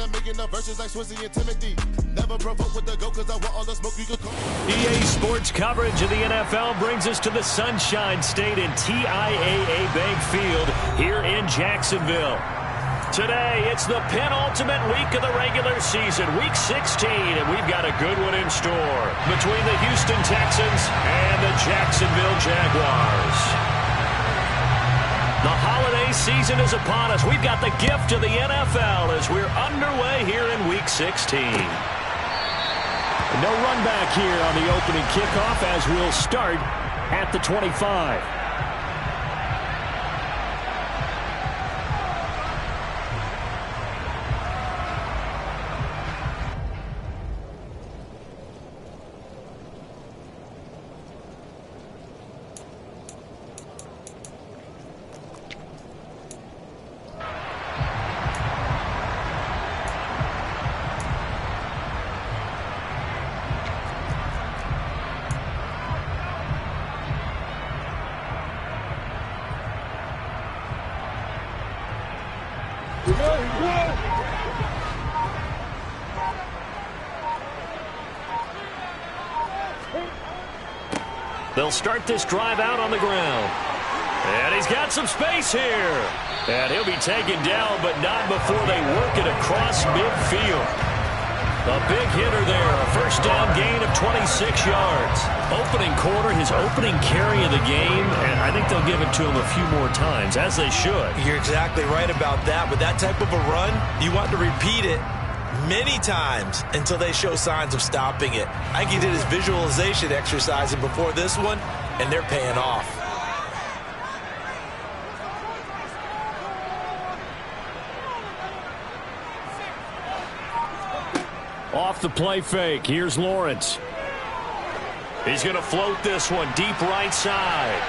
I'm making the verses like Swizzy and Timothy. Never provoke with the go because I want all the smoke you could call. EA Sports coverage of the NFL brings us to the Sunshine State and TIAA Bank Field here in Jacksonville. Today, it's the penultimate week of the regular season, Week 16, and we've got a good one in store between the Houston Texans and the Jacksonville Jaguars. The holiday season is upon us. We've got the gift of the NFL as we're underway here in Week 16. No run back here on the opening kickoff as we'll start at the 25. They'll start this drive out on the ground. And he's got some space here. And he'll be taken down, but not before they work it across midfield. A big hitter there, a first down gain of 26 yards. Opening quarter, his opening carry of the game, and I think they'll give it to him a few more times, as they should. You're exactly right about that. With that type of a run, you want to repeat it many times until they show signs of stopping it. I think he did his visualization exercising before this one, and they're paying off. Off the play fake, here's Lawrence. He's going to float this one deep right side.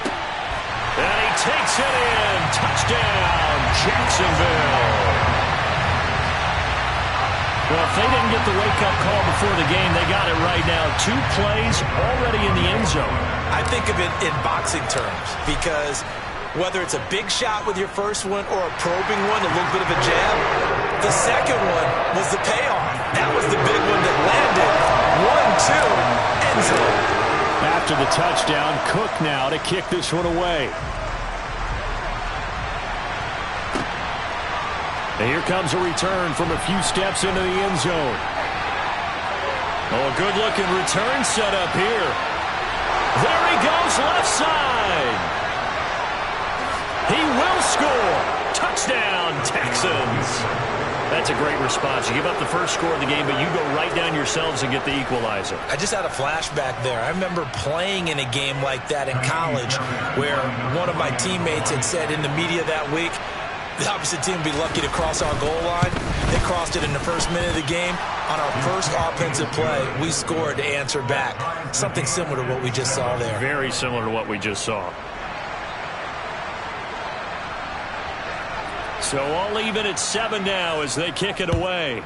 And he takes it in. Touchdown, Jacksonville. Well, if they didn't get the wake-up call before the game, they got it right now. 2 plays already in the end zone. I think of it in boxing terms because whether it's a big shot with your first one or a probing one, a little bit of a jab, the second one was the payoff. That was the big one that landed. 1-2, end zone. After the touchdown, Cook now to kick this one away. And here comes a return from a few steps into the end zone. Oh, a good-looking return set up here. There he goes, left side. He will score. Touchdown, Texans. That's a great response. You give up the first score of the game, but you go right down yourselves and get the equalizer. I just had a flashback there. I remember playing in a game like that in college where one of my teammates had said in the media that week, the opposite team would be lucky to cross our goal line. They crossed it in the first minute of the game. On our first offensive play, we scored to answer back. Something similar to what we just saw there. Very similar to what we just saw. So all even at 7 now as they kick it away.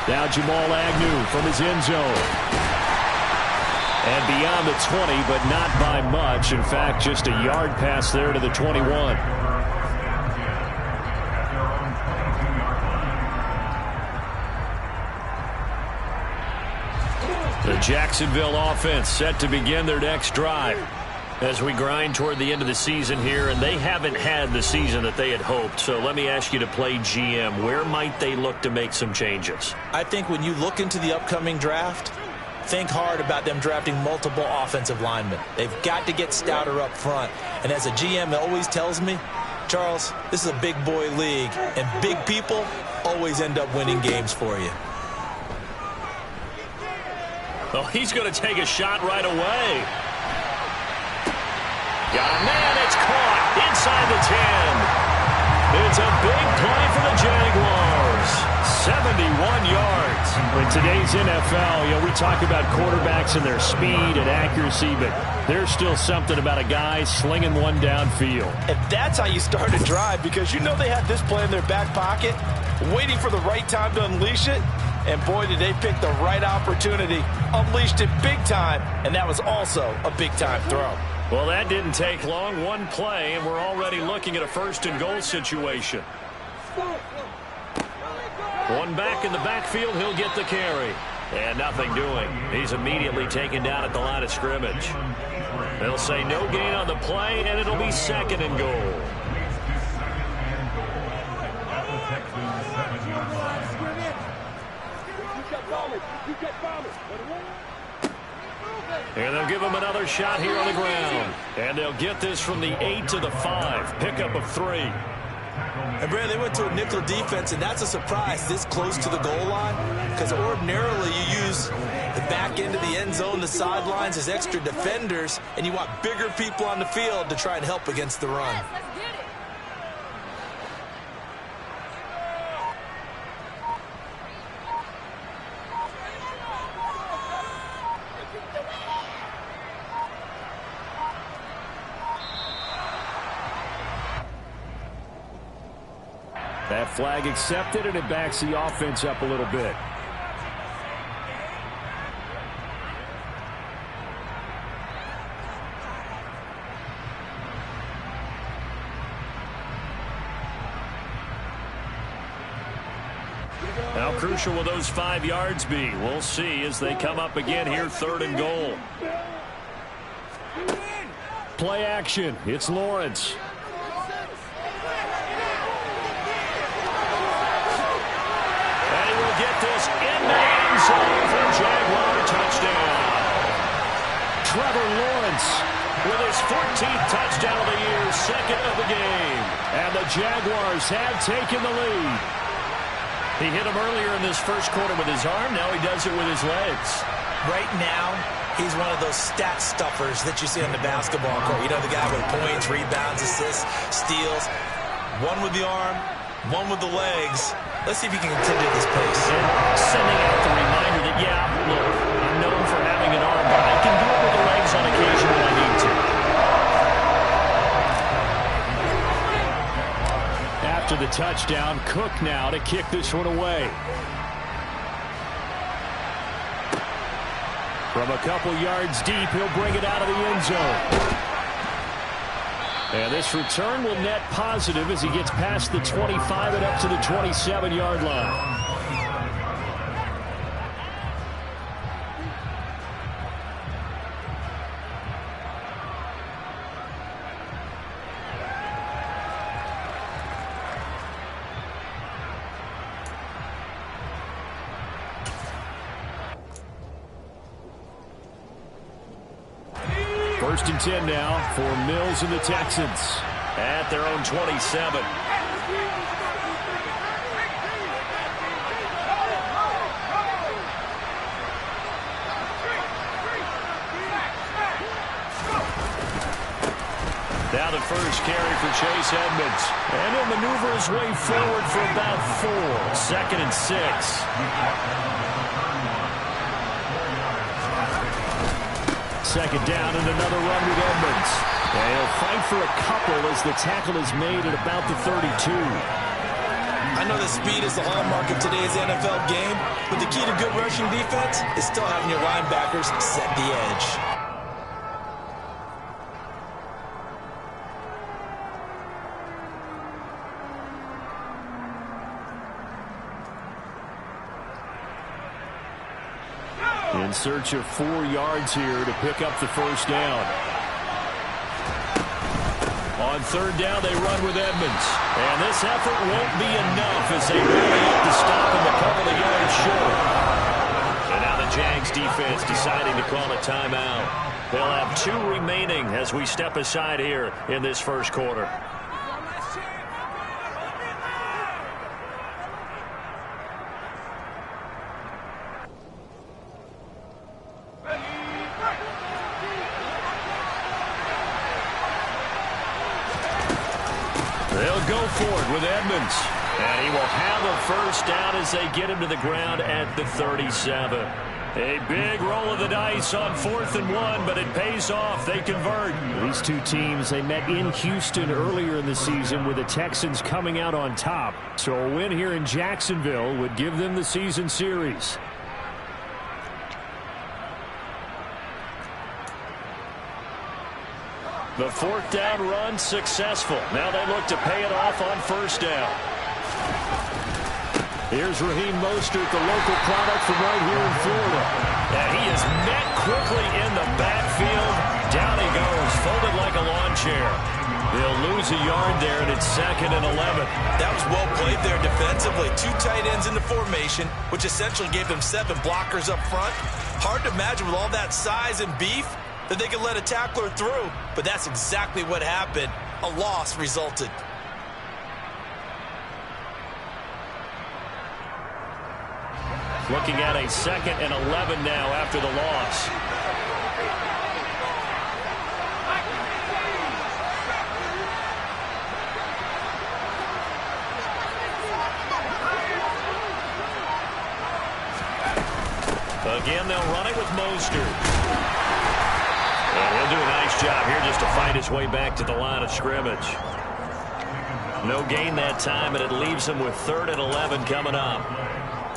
Now Jamal Agnew from his end zone. And beyond the 20, but not by much. In fact, just a yard pass there to the 21. The Jacksonville offense set to begin their next drive as we grind toward the end of the season here, and they haven't had the season that they had hoped. So let me ask you to play GM. Where might they look to make some changes? I think when you look into the upcoming draft, think hard about them drafting multiple offensive linemen. They've got to get stouter up front. And as a GM always tells me, Charles, this is a big boy league, and big people always end up winning games for you. Oh, he's going to take a shot right away. Got a man, it's caught inside the 10. It's a big play for the Jaguars. 71 yards. In today's NFL, we talk about quarterbacks and their speed and accuracy, but there's still something about a guy slinging one downfield. And that's how you start a drive, because you know they have this play in their back pocket, waiting for the right time to unleash it. And boy, did they pick the right opportunity. Unleashed it big time, and that was also a big-time throw. Well, that didn't take long. One play, and we're already looking at a first-and-goal situation. One back in the backfield, he'll get the carry. And nothing doing. He's immediately taken down at the line of scrimmage. They'll say no gain on the play, and it'll be second and goal. And they'll give him another shot here on the ground. And they'll get this from the 8 to the 5. Pickup of 3. And, Brad, they went to a nickel defense, and that's a surprise this close to the goal line, because ordinarily you use the back end of the end zone, the sidelines as extra defenders, and you want bigger people on the field to try and help against the run. That flag accepted, and it backs the offense up a little bit. How crucial will those 5 yards be? We'll see as they come up again here, third and goal. Play action. It's Lawrence. This in the end zone for Jaguar touchdown. Trevor Lawrence with his 14th touchdown of the year, second of the game. And the Jaguars have taken the lead. He hit him earlier in this first quarter with his arm. Now he does it with his legs. Right now, he's one of those stat stuffers that you see on the basketball court. You know, the guy with points, rebounds, assists, steals. One with the arm, one with the legs. Let's see if he can continue this pace. And sending out the reminder that, yeah, look, I'm known for having an arm, but I can do it with the legs on occasion when I need to. After the touchdown, Cook now to kick this one away. From a couple yards deep, he'll bring it out of the end zone. And this return will net positive as he gets past the 25 and up to the 27-yard line. First and 10 now for Mills and the Texans at their own 27. Now the first carry for Chase Edmonds. And he'll maneuver his way forward for about 4. Second and 6. Second down and another run with Edmonds. And he'll fight for a couple as the tackle is made at about the 32. I know that speed is the hallmark of today's NFL game, but the key to good rushing defense is still having your linebackers set the edge. In search of 4 yards here to pick up the first down. On third down, they run with Edmonds. And this effort won't be enough as they really have to stop him a couple of yards short. And now the Jags defense deciding to call a timeout. They'll have 2 remaining as we step aside here in this first quarter. They'll go for it with Edmonds. And he will have a first down as they get him to the ground at the 37. A big roll of the dice on 4th and 1, but it pays off. They convert. These two teams, they met in Houston earlier in the season with the Texans coming out on top. So a win here in Jacksonville would give them the season series. The fourth down run successful. Now they look to pay it off on first down. Here's Raheem Mostert, the local product from right here in Florida. And he is met quickly in the backfield. Down he goes, folded like a lawn chair. They'll lose a yard there, and it's 2nd and 11. That was well played there defensively. 2 tight ends in the formation, which essentially gave them 7 blockers up front. Hard to imagine with all that size and beef that they could let a tackler through. But that's exactly what happened. A loss resulted. Looking at a 2nd and 11 now after the loss. Again, they'll run it with Mostert. And he'll do a nice job here just to fight his way back to the line of scrimmage. No gain that time, and it leaves him with 3rd and 11 coming up.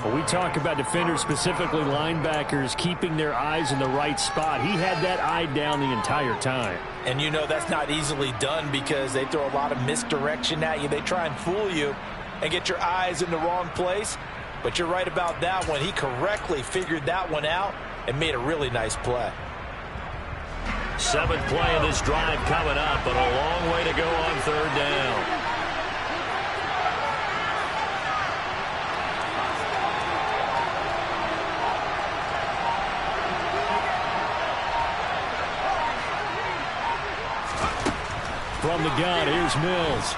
Well, we talk about defenders, specifically linebackers, keeping their eyes in the right spot. He had that eye down the entire time. And you know that's not easily done because they throw a lot of misdirection at you. They try and fool you and get your eyes in the wrong place. But you're right about that one. He correctly figured that one out and made a really nice play. 7th play of this drive coming up, but a long way to go on 3rd down. From the gun, here's Mills.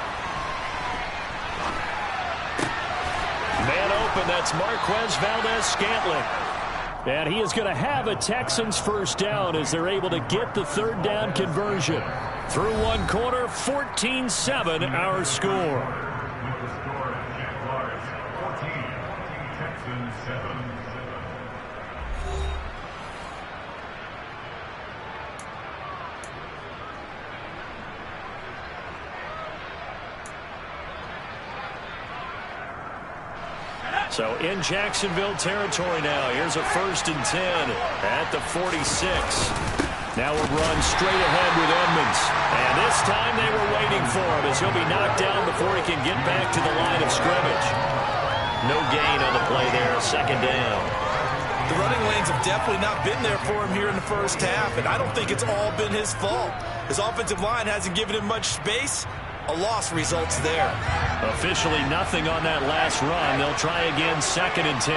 Man open, that's Marquez Valdes-Scantling. And he is going to have a Texans first down as they're able to get the 3rd down conversion. Through one quarter, 14-7 our score. So in Jacksonville territory now. Here's a 1st and 10 at the 46. Now a run straight ahead with Edmonds. And this time they were waiting for him as he'll be knocked down before he can get back to the line of scrimmage. No gain on the play there, 2nd down. The running lanes have definitely not been there for him here in the first half, and I don't think it's all been his fault. His offensive line hasn't given him much space. A loss results there. Officially nothing on that last run. They'll try again, 2nd and 10.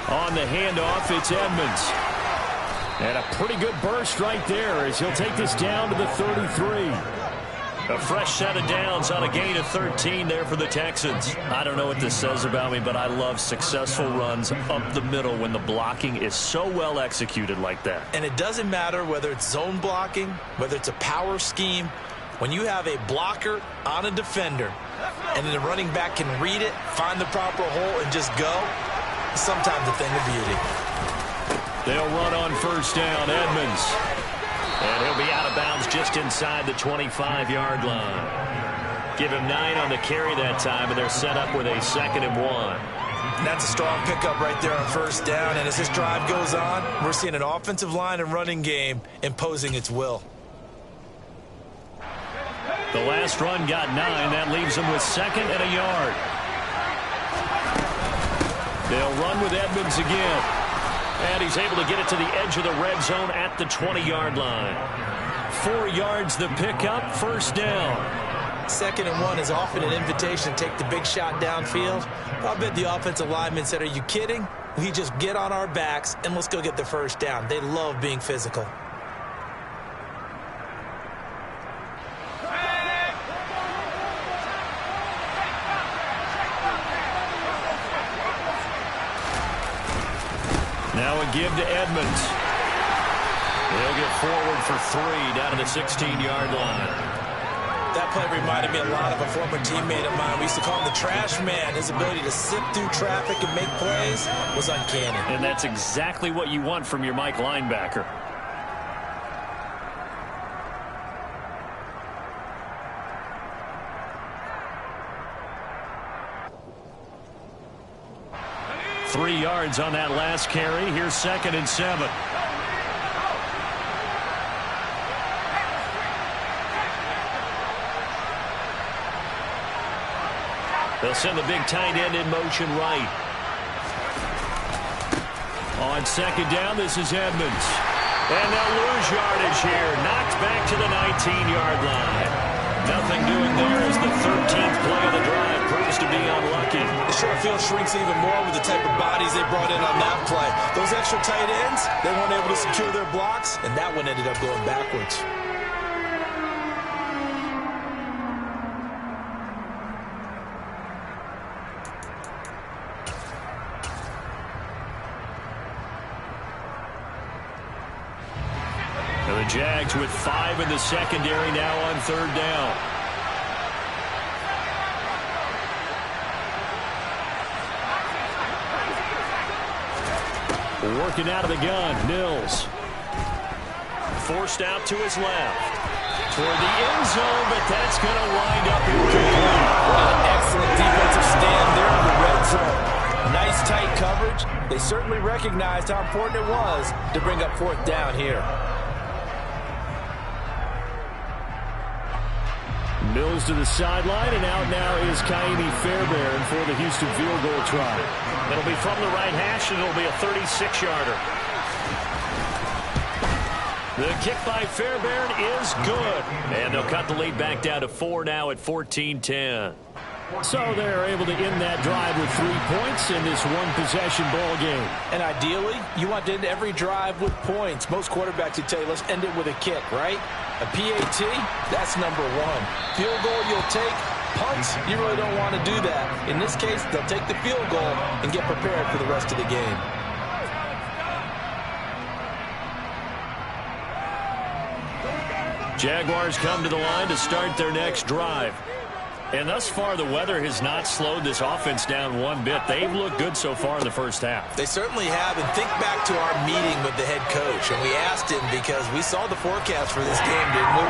On the handoff, it's Edmonds. And a pretty good burst right there as he'll take this down to the 33. A fresh set of downs on a gain of 13 there for the Texans. I don't know what this says about me, but I love successful runs up the middle when the blocking is so well executed like that. And it doesn't matter whether it's zone blocking, whether it's a power scheme. When you have a blocker on a defender and then the running back can read it, find the proper hole, and just go, it's sometimes a thing of beauty. They'll run on first down, Edmonds. And he'll be out of bounds just inside the 25-yard line. Give him 9 on the carry that time, and they're set up with a 2nd and 1. And that's a strong pickup right there on first down. And as this drive goes on, we're seeing an offensive line and running game imposing its will. The last run got 9. That leaves them with 2nd and a yard. They'll run with Edmonds again. And he's able to get it to the edge of the red zone at the 20-yard line. 4 yards the pickup, first down. 2nd and 1 is often an invitation to take the big shot downfield. I'll bet the offensive lineman said, are you kidding? We just get on our backs and let's go get the first down. They love being physical. Now a give to Edmonds. He'll get forward for 3 down to the 16-yard line. That play reminded me a lot of a former teammate of mine. We used to call him the trash man. His ability to sift through traffic and make plays was uncanny. And that's exactly what you want from your Mike linebacker. 3 yards on that last carry. Here's 2nd and 7. They'll send the big tight end in motion right. On 2nd down, this is Edmonds. And they'll lose yardage here. Knocked back to the 19-yard line. Nothing doing there as the 13th play of the drive proves to be unlucky. The short field shrinks even more with the type of bodies they brought in on that play. Those extra tight ends, they weren't able to secure their blocks, and that one ended up going backwards. The Jags with 5 in the secondary now on 3rd down. Working out of the gun, Mills. Forced out to his left. Toward the end zone, but that's going to wind up incomplete. An excellent defensive stand there in the red zone. Nice tight coverage. They certainly recognized how important it was to bring up 4th down here. Mills to the sideline, and out now is Kaimi Fairbairn for the Houston field goal try. It'll be from the right hash, and it'll be a 36-yarder. The kick by Fairbairn is good. And they'll cut the lead back down to 4 now at 14-10. So they're able to end that drive with 3 points in this one-possession ball game. And ideally, you want to end every drive with points. Most quarterbacks would tell you, let's end it with a kick, right? A PAT, that's number 1. Field goal, you'll take. Punts, you really don't want to do that. In this case, they'll take the field goal and get prepared for the rest of the game. Jaguars come to the line to start their next drive. And thus far, the weather has not slowed this offense down one bit. They've looked good so far in the first half. They certainly have. And think back to our meeting with the head coach. And we asked him because we saw the forecast for this game, didn't we?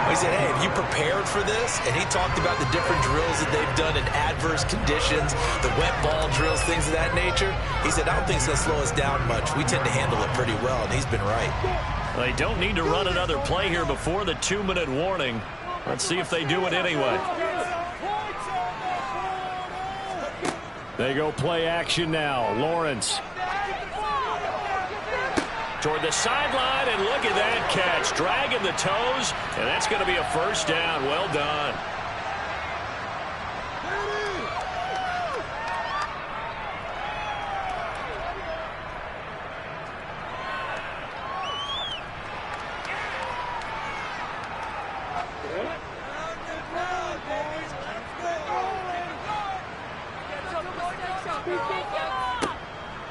We said, hey, have you prepared for this? And he talked about the different drills that they've done in adverse conditions, the wet ball drills, things of that nature. He said, I don't think it's going to slow us down much. We tend to handle it pretty well, and he's been right. They don't need to run another play here before the 2-minute warning. Let's see if they do it anyway. They go play action now. Lawrence. Toward the sideline, and look at that catch. Dragging the toes, and that's going to be a first down. Well done.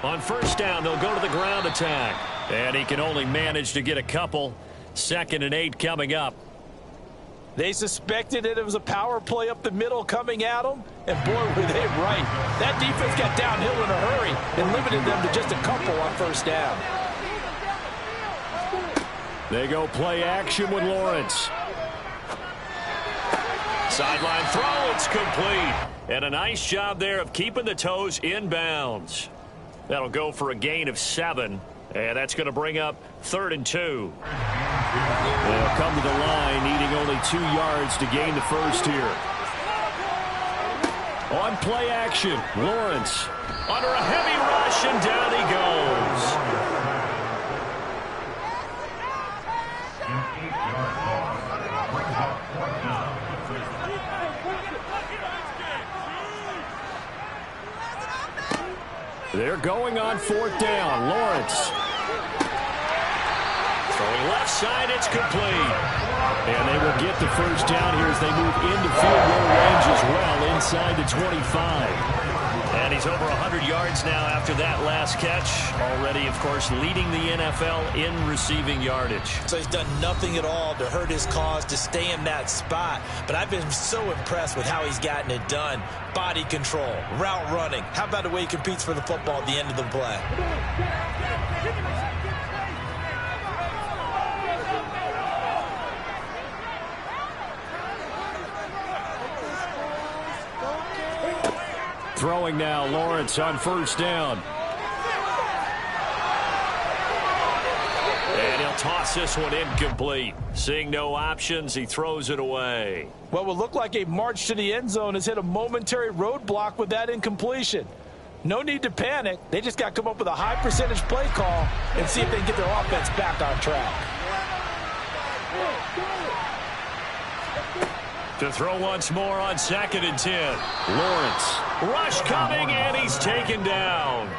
On first down, they'll go to the ground attack. And he can only manage to get a couple. 2nd and 8 coming up. They suspected it was a power play up the middle coming at them. And boy, were they right. That defense got downhill in a hurry and limited them to just a couple on first down. They go play action with Lawrence. Sideline throw, it's complete. And a nice job there of keeping the toes in bounds. That'll go for a gain of 7. And that's going to bring up 3rd and 2. They'll come to the line, needing only 2 yards to gain the first here. On play action, Lawrence. Under a heavy rush, and down he goes. They're going on 4th down. Lawrence. Throwing left side, it's complete. And they will get the first down here as they move into field goal range as well, inside the 25. And he's over 100 yards now after that last catch. Already, of course, leading the NFL in receiving yardage. So he's done nothing at all to hurt his cause, to stay in that spot. But I've been so impressed with how he's gotten it done. Body control, route running. How about the way he competes for the football at the end of the play? Throwing now, Lawrence on first down. toss this one incomplete. Seeing no options, he throws it away. What would look like a march to the end zone has hit a momentary roadblock with that incompletion. No need to panic. They just got to come up with a high percentage play call and see if they can get their offense back on track. To throw once more on 2nd and 10. Lawrence. Rush coming, and he's taken down.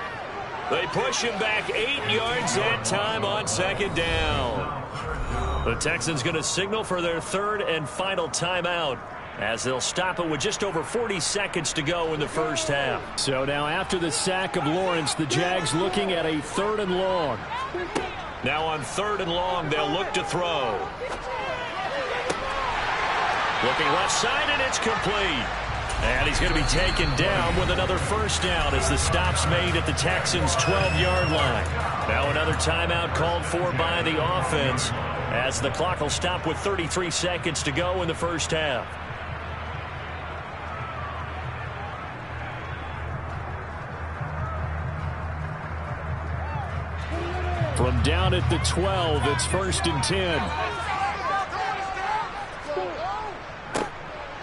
They push him back 8 yards that time on 2nd down. The Texans going to signal for their 3rd and final timeout, as they'll stop it with just over 40 seconds to go in the first half. So now after the sack of Lawrence, the Jags looking at a 3rd and long. Now on 3rd and long, they'll look to throw. Looking left side, and it's complete. And he's going to be taken down with another first down as the stop's made at the Texans' 12-yard line. Now another timeout called for by the offense, as the clock will stop with 33 seconds to go in the first half. From down at the 12, it's 1st and 10.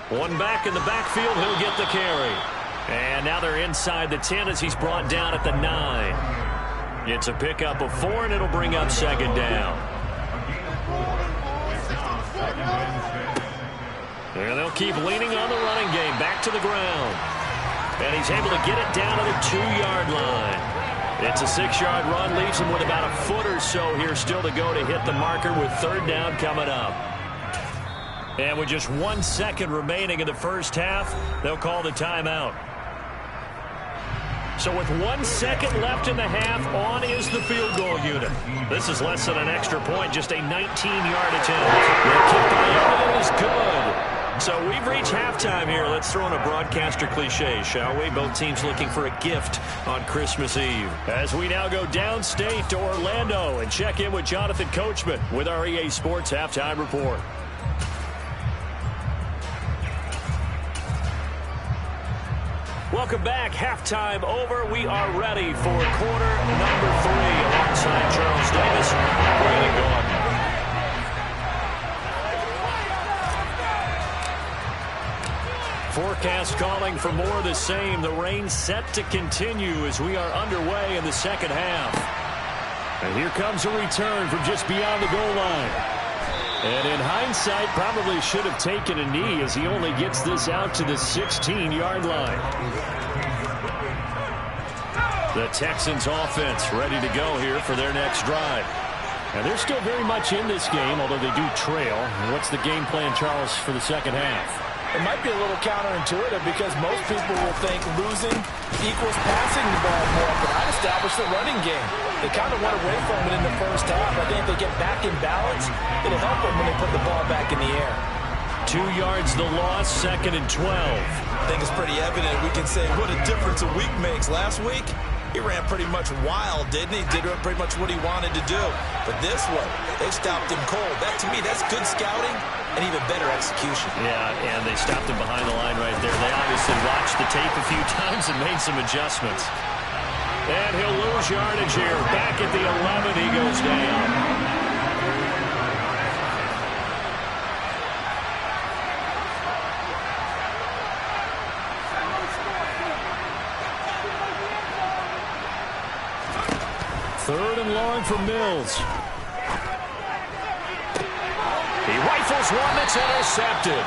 One back in the backfield, he'll get the carry. And now they're inside the 10 as he's brought down at the 9. It's a pickup of 4, and it'll bring up 2nd down. And they'll keep leaning on the running game, back to the ground. And he's able to get it down to the 2-yard line. It's a 6-yard run, leaves him with about a foot or so here still to go to hit the marker with 3rd down coming up. And with just 1 second remaining in the first half, they'll call the timeout. So with 1 second left in the half, on is the field goal unit. This is less than an extra point, just a 19-yard attempt. The kick by Elliott is good. So we've reached halftime here. Let's throw in a broadcaster cliche, shall we? Both teams looking for a gift on Christmas Eve. As we now go downstate to Orlando and check in with Jonathan Coachman with our EA Sports Halftime Report. Welcome back. Halftime over. We are ready for quarter number 3 alongside Charles Davis and Brandon Gaudin. Forecast calling for more of the same. The rain set to continue as we are underway in the second half. And here comes a return from just beyond the goal line. And in hindsight, probably should have taken a knee as he only gets this out to the 16-yard line. The Texans offense ready to go here for their next drive. And they're still very much in this game, although they do trail. And what's the game plan, Charles, for the second half? It might be a little counterintuitive because most people will think losing equals passing the ball more, but I'd establish the running game. They kind of went away from it in the first half. I think if they get back in balance, it'll help them when they put the ball back in the air. 2 yards the loss, 2nd and 12. I think it's pretty evident. We can say what a difference a week makes. Last week, he ran pretty much wild, didn't he? Did pretty much what he wanted to do. But this one, they stopped him cold. That, to me, that's good scouting and even better execution. Yeah, and they stopped him behind the line right there. They obviously watched the tape a few times and made some adjustments. And he'll lose yardage here. Back at the 11, he goes down. Third and long for Mills. He rifles one that's intercepted.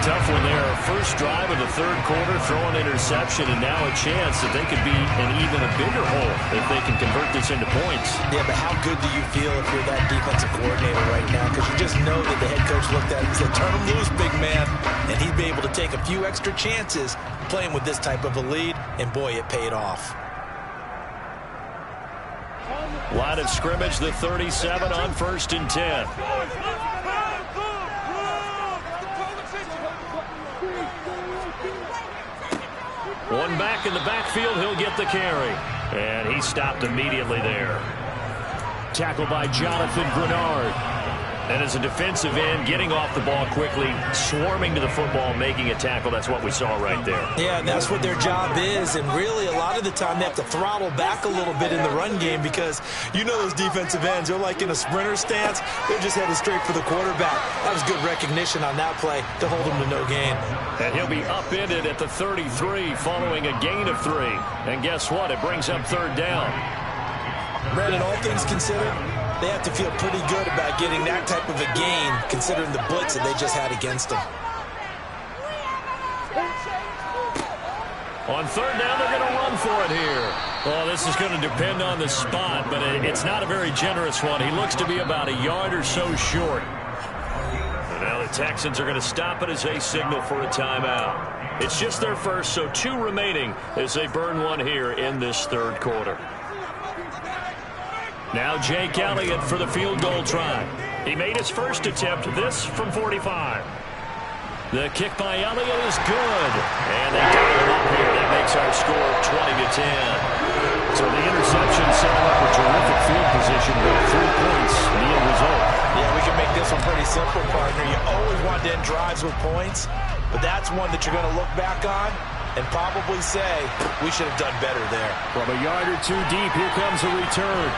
Tough one there. First drive of the third quarter, throw an interception, and now a chance that they could be in even a bigger hole if they can convert this into points. Yeah, but how good do you feel if you're that defensive coordinator right now? Because you just know that the head coach looked at it and said, turn him loose, big man. And he'd be able to take a few extra chances playing with this type of a lead, and boy, it paid off. Line of scrimmage, the 37 on 1st and 10. One back in the backfield, he'll get the carry. And he stopped immediately there. Tackled by Jonathan Grenard. And as a defensive end, getting off the ball quickly, swarming to the football, making a tackle, that's what we saw right there. Yeah, and that's what their job is. And really, a lot of the time, they have to throttle back a little bit in the run game because you know those defensive ends, they're like in a sprinter stance. They're just headed straight for the quarterback. That was good recognition on that play to hold him to no gain. And he'll be upended at the 33 following a gain of 3. And guess what? It brings up 3rd down. Brandon, all things considered, they have to feel pretty good about getting that type of a gain considering the blitz that they just had against them. On 3rd down, they're going to run for it here. Well, this is going to depend on the spot, but it's not a very generous one. He looks to be about a yard or so short. And now the Texans are going to stop it as they signal for a timeout. It's just their first, so 2 remaining as they burn one here in this 3rd quarter. Now Jake Elliott for the field goal try. He made his first attempt, this from 45. The kick by Elliott is good. And they got him up here. That makes our score 20-10. So the interception set him up a terrific field position, but 3 points, the end result. Yeah, we can make this one pretty simple, partner. You always want to end drives with points, but that's one that you're going to look back on and probably say, we should have done better there. From a yard or 2 deep, here comes a return.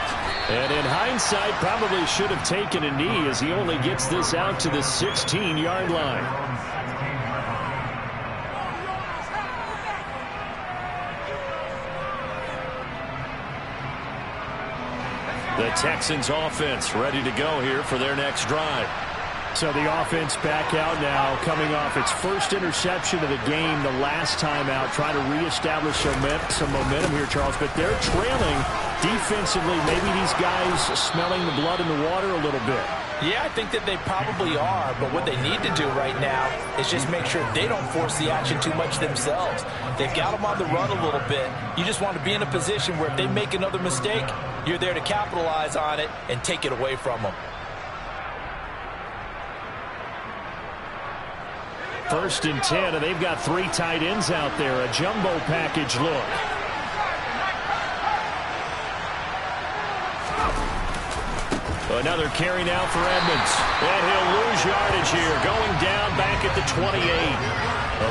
And in hindsight, probably should have taken a knee as he only gets this out to the 16-yard line. The Texans offense ready to go here for their next drive. So the offense back out now, coming off its first interception of the game the last time out, trying to reestablish some momentum here, Charles. But they're trailing defensively. Maybe these guys smelling the blood in the water a little bit. Yeah, I think that they probably are, but what they need to do right now is just make sure they don't force the action too much themselves. They've got them on the run a little bit. You just want to be in a position where if they make another mistake, you're there to capitalize on it and take it away from them. 1st and 10, and they've got 3 tight ends out there. A jumbo package look. Another carry now for Edmonds. And he'll lose yardage here. Going down back at the 28.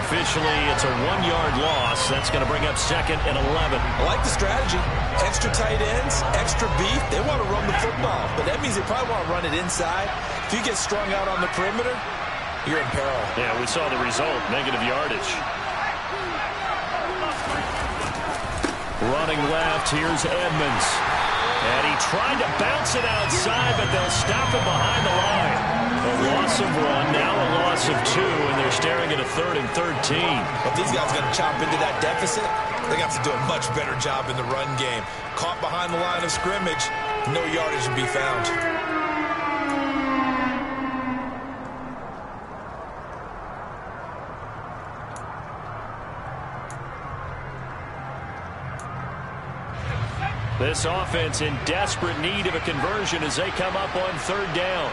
Officially, it's a 1-yard loss. That's going to bring up 2nd and 11. I like the strategy. Extra tight ends, extra beef. They want to run the football, but that means they probably want to run it inside. If you get strung out on the perimeter, you're in peril. Yeah, we saw the result, negative yardage. Running left, here's Edmonds. And he tried to bounce it outside, but they'll stop him behind the line. A loss of 1, now a loss of 2, and they're staring at a 3rd and 13. If these guys are going to chop into that deficit, they got to do a much better job in the run game. Caught behind the line of scrimmage, no yardage to be found. This offense in desperate need of a conversion as they come up on 3rd down.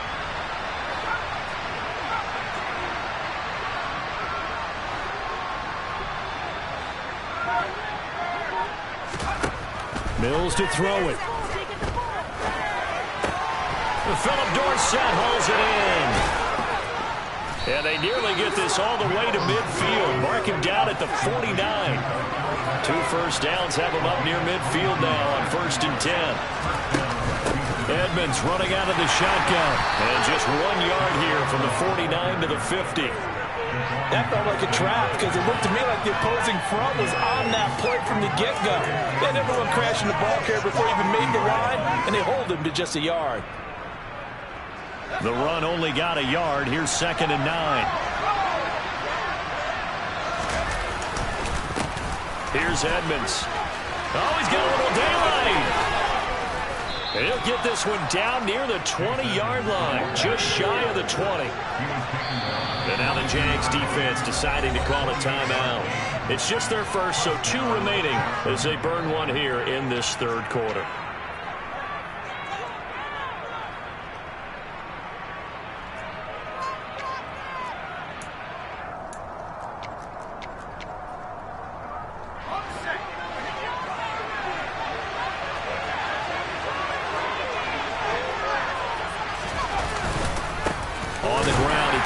Mills to throw it. Philip Dorsett hauls it in. And they nearly get this all the way to midfield. Mark him down at the 49. 2 first downs have him up near midfield now on 1st and 10. Edmonds running out of the shotgun. And just 1 yard here from the 49 to the 50. That felt like a trap because it looked to me like the opposing front was on that play from the get-go. They had everyone crashing the ball carrier before he even made the line, and they hold him to just a yard. The run only got a yard. Here's 2nd and 9. Here's Edmonds. Oh, he's got a little daylight. And he'll get this one down near the 20-yard line, just shy of the 20. And now the Jags defense deciding to call a timeout. It's just their first, so 2 remaining as they burn one here in this 3rd quarter.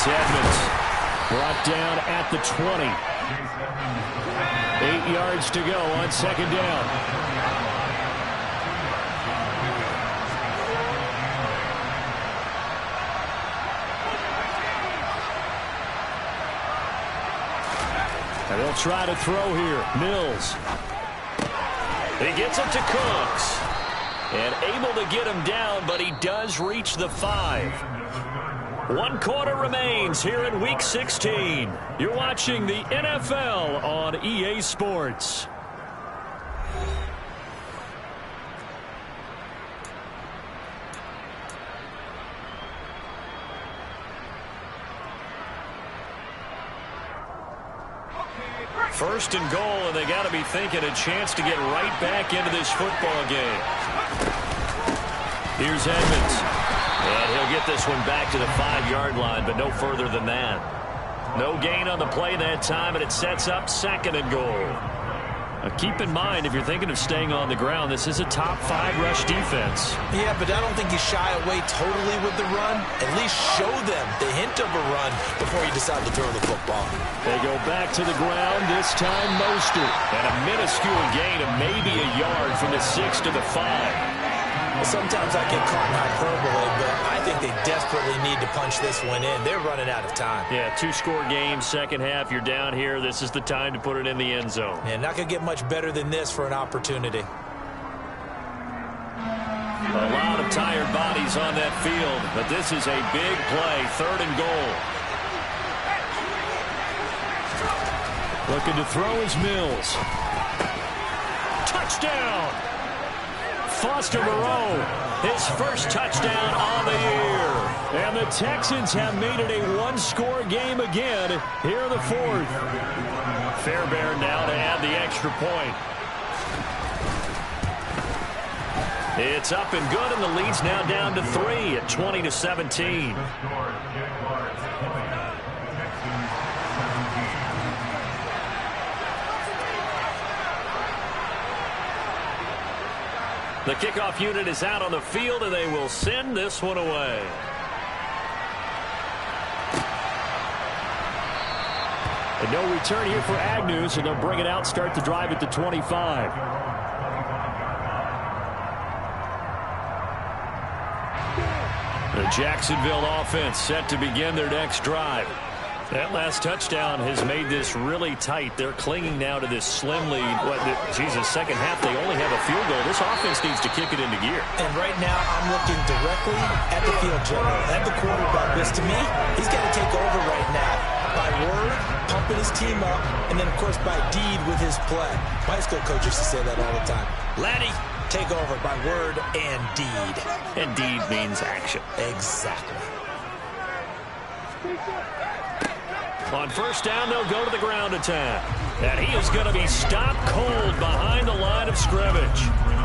It's Edmonds. Brought down at the 20. 8 yards to go on second down. And they'll try to throw here. Mills. He gets it to Cooks. And able to get him down, but he does reach the 5. 1 quarter remains here in Week 16. You're watching the NFL on EA Sports. First and goal, and they got to be thinking a chance to get right back into this football game. Here's Edmonds. And he'll get this one back to the 5-yard line, but no further than that. No gain on the play that time, and it sets up second and goal. Keep in mind, if you're thinking of staying on the ground, this is a top 5 rush defense. Yeah, but I don't think you shy away totally with the run. At least show them the hint of a run before you decide to throw the football. They go back to the ground, this time Mostert. And a minuscule gain of maybe a yard from the 6 to the 5. Well, sometimes I get caught in hyperbole, but I think they desperately need to punch this one in. They're running out of time. Yeah, 2-score game, second half, you're down here. This is the time to put it in the end zone. Yeah, not going to get much better than this for an opportunity. A lot of tired bodies on that field, but this is a big play, third and goal. Looking to throw is Mills. Touchdown! Foster Moreau, his first touchdown on the year. And the Texans have made it a 1-score game again here in the 4th. Fairbairn now to add the extra point. It's up and good, and the lead's now down to 3 at 20-17. The kickoff unit is out on the field, and they will send this one away. And no return here for Agnew, so they'll bring it out, start the drive at the 25. The Jacksonville offense set to begin their next drive. That last touchdown has made this really tight. They're clinging now to this slim lead. Second half, they only have a field goal. This offense needs to kick it into gear. And right now, I'm looking directly at the field general, at the quarterback. Because to me, he's got to take over right now. By word, pumping his team up, and then, of course, by deed with his play. My high school coach used to say that all the time. Laddie, take over by word and deed. And deed means action. Exactly. On first down, they'll go to the ground attack. And he is going to be stopped cold behind the line of scrimmage.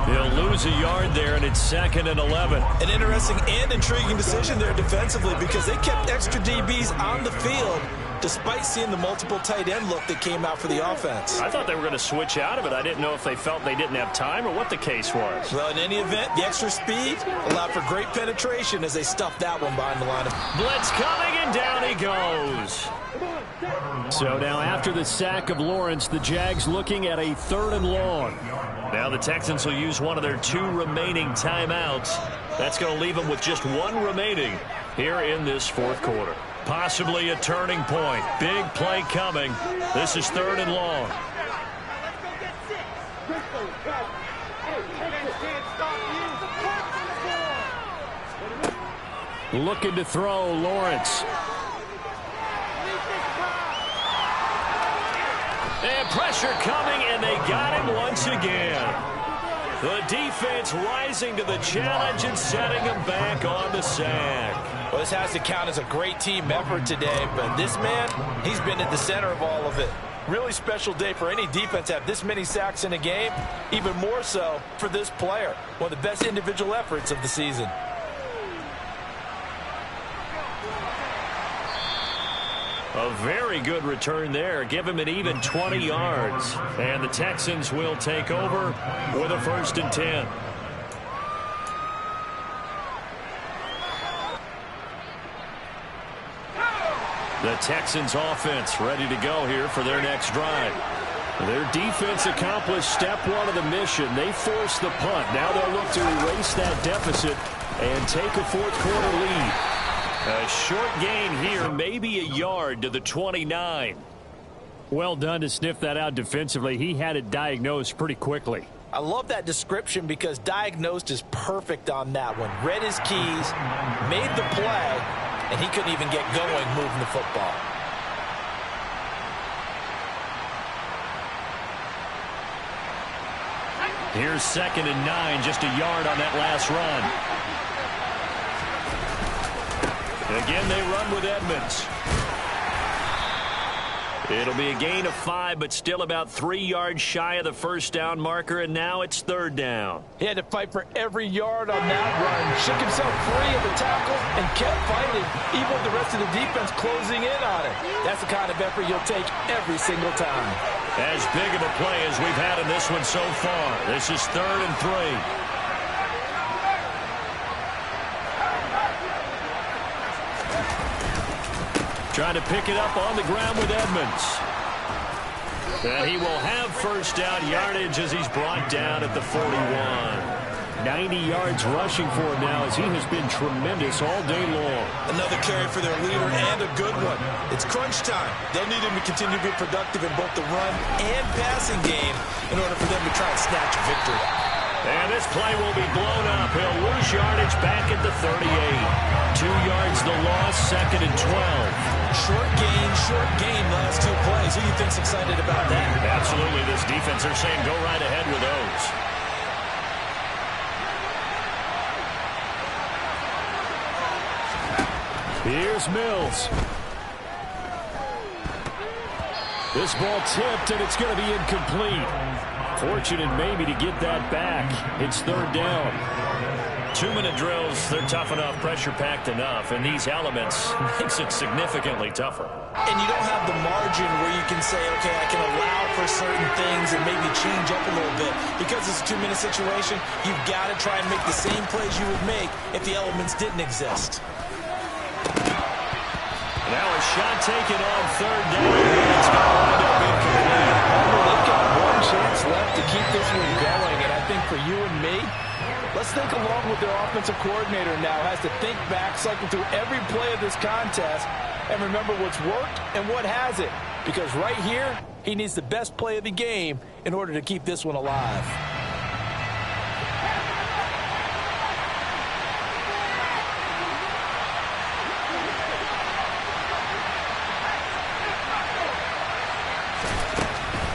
He'll lose a yard there, and it's 2nd and 11. An interesting and intriguing decision there defensively because they kept extra DBs on the field despite seeing the multiple tight end look that came out for the offense. I thought they were going to switch out of it. I didn't know if they felt they didn't have time or what the case was. Well, in any event, the extra speed allowed for great penetration as they stuffed that one behind the line. Blitz coming, and down he goes. So now after the sack of Lawrence, the Jags looking at a 3rd and long. Now the Texans will use one of their 2 remaining timeouts. That's going to leave them with just 1 remaining here in this 4th quarter. Possibly a turning point. Big play coming. This is 3rd and long. Looking to throw, Lawrence. And pressure coming, and they got him once again. The defense rising to the challenge and setting him back on the sack. Well, this has to count as a great team effort today, but this man, he's been at the center of all of it. Really special day for any defense to have this many sacks in a game, even more so for this player. One of the best individual efforts of the season. A very good return there. Give him an even 20 yards. And the Texans will take over with a 1st and 10. The Texans offense ready to go here for their next drive. Their defense accomplished step one of the mission. They forced the punt. Now they'll look to erase that deficit and take a fourth quarter lead. A short gain here, maybe a yard to the 29. Well done to sniff that out defensively. He had it diagnosed pretty quickly. I love that description because diagnosed is perfect on that one. Read his keys, made the play, and he couldn't even get going moving the football. Here's 2nd and 9, just a yard on that last run. Again, they run with Edmonds. It'll be a gain of 5, but still about 3 yards shy of the first down marker, and now it's 3rd down. He had to fight for every yard on that run. Shook himself free of the tackle and kept fighting, even with the rest of the defense closing in on it. That's the kind of effort you'll take every single time. As big of a play as we've had in this one so far. This is 3rd and 3. Trying to pick it up on the ground with Edmonds. And he will have first down yardage as he's brought down at the 41. 90 yards rushing for him now as he has been tremendous all day long. Another carry for their leader and a good one. It's crunch time. They'll need him to continue to be productive in both the run and passing game in order for them to try and snatch a victory. And this play will be blown up. He'll lose yardage back at the 38. 2 yards the loss, 2nd and 12. Short gain last 2 plays. Who do you think's excited about that? Absolutely. This defense, they're saying go right ahead with those. Here's Mills. This ball tipped, and it's going to be incomplete. Fortunate maybe to get that back. It's 3rd down. 2-minute drills, they're tough enough, pressure-packed enough, and these elements makes it significantly tougher. And you don't have the margin where you can say, okay, I can allow for certain things and maybe change up a little bit. Because it's a 2-minute situation, you've got to try and make the same plays you would make if the elements didn't exist. Now a shot taken on 3rd down. It's going to wind up incomplete. They've got one chance left to keep this one going, and I think for you and me, let's think along with their offensive coordinator now. Has to think back, cycle through every play of this contest, and remember what's worked and what hasn't. Because right here, he needs the best play of the game in order to keep this one alive.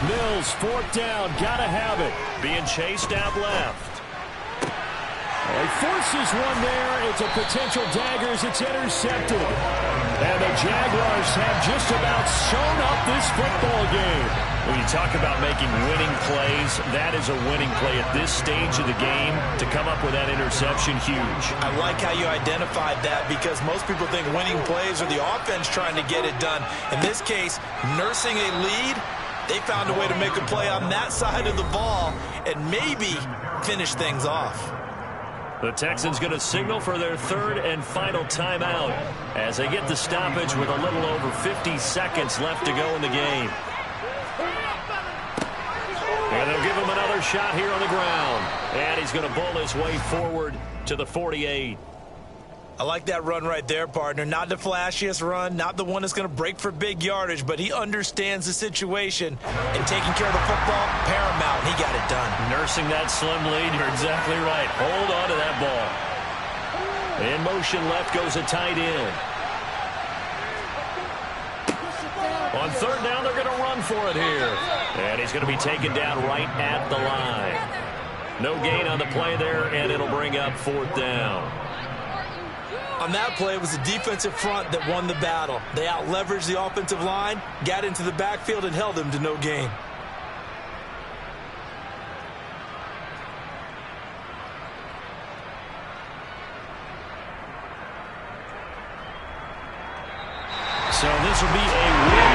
Mills, 4th down, gotta have it. Being chased out left. He forces one there. It's a potential dagger as it's intercepted. And the Jaguars have just about sewn up this football game. When you talk about making winning plays, that is a winning play at this stage of the game. To come up with that interception, huge. I like how you identified that because most people think winning plays are the offense trying to get it done. In this case, nursing a lead, they found a way to make a play on that side of the ball and maybe finish things off. The Texans going to signal for their 3rd and final timeout as they get the stoppage with a little over 50 seconds left to go in the game. And they'll give him another shot here on the ground. And he's going to bowl his way forward to the 48. I like that run right there, partner. Not the flashiest run, not the one that's going to break for big yardage, but he understands the situation, and taking care of the football, paramount, and he got it done. Nursing that slim lead, you're exactly right. Hold on to that ball. In motion left goes a tight end. On 3rd down, they're going to run for it here. And he's going to be taken down right at the line. No gain on the play there, and it'll bring up 4th down. On that play, it was the defensive front that won the battle. They out-leveraged the offensive line, got into the backfield, and held them to no gain. So this will be a win